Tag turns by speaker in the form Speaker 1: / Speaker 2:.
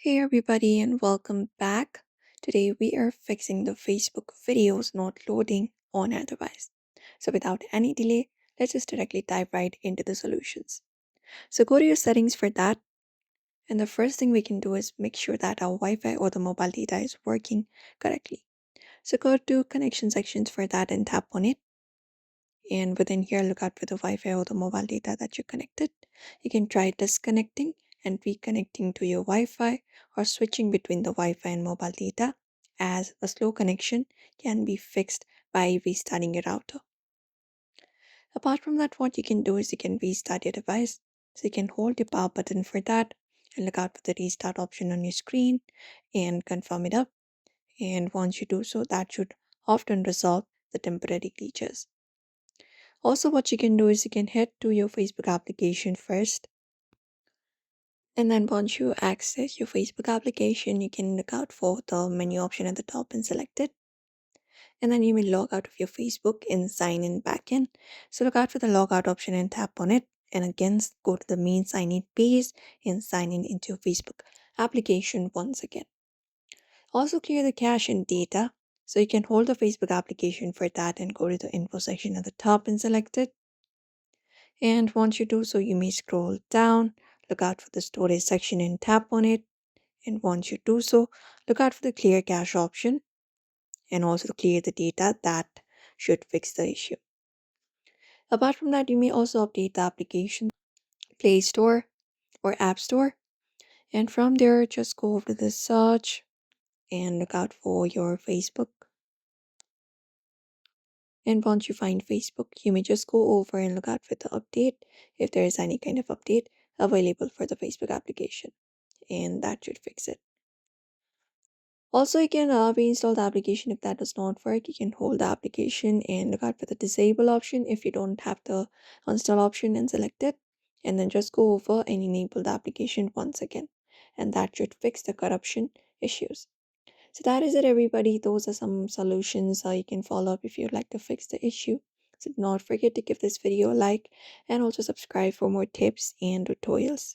Speaker 1: Hey everybody and welcome back. Today we are fixing the Facebook videos not loading on our device. So without any delay, let's just directly dive right into the solutions. So go to your settings for that, and the first thing we can do is make sure that our Wi-Fi or the mobile data is working correctly. So go to connection sections for that and tap on it. And within here, look out for the Wi-Fi or the mobile data that you're connected. You can try disconnecting and reconnecting to your Wi-Fi or switching between the Wi-Fi and mobile data, as a slow connection can be fixed by restarting your router. Apart from that, what you can do is you can restart your device. So you can hold the power button for that and look out for the restart option on your screen and confirm it up. And once you do so, that should often resolve the temporary glitches. Also, what you can do is you can head to your Facebook application first. And then once you access your Facebook application, you can look out for the menu option at the top and select it. And then you may log out of your Facebook and sign in back in. So look out for the log out option and tap on it. And again, go to the main sign in page and sign in into your Facebook application once again. Also clear the cache and data. So you can hold the Facebook application for that and go to the info section at the top and select it. And once you do so, you may scroll down, look out for the storage section and tap on it. And once you do so, look out for the clear cache option and also clear the data. That should fix the issue. Apart from that, you may also update the application Play Store or App Store. And from there, just go over to the search and look out for your Facebook. And once you find Facebook, you may just go over and look out for the update if there is any kind of update available for the Facebook application. And that should fix it. Also, you can reinstall the application if that does not work. You can hold the application and look out for the disable option if you don't have the uninstall option and select it. And then just go over and enable the application once again. And that should fix the corruption issues. So that is it, everybody. Those are some solutions you can follow up if you'd like to fix the issue. So do not forget to give this video a like and also subscribe for more tips and tutorials.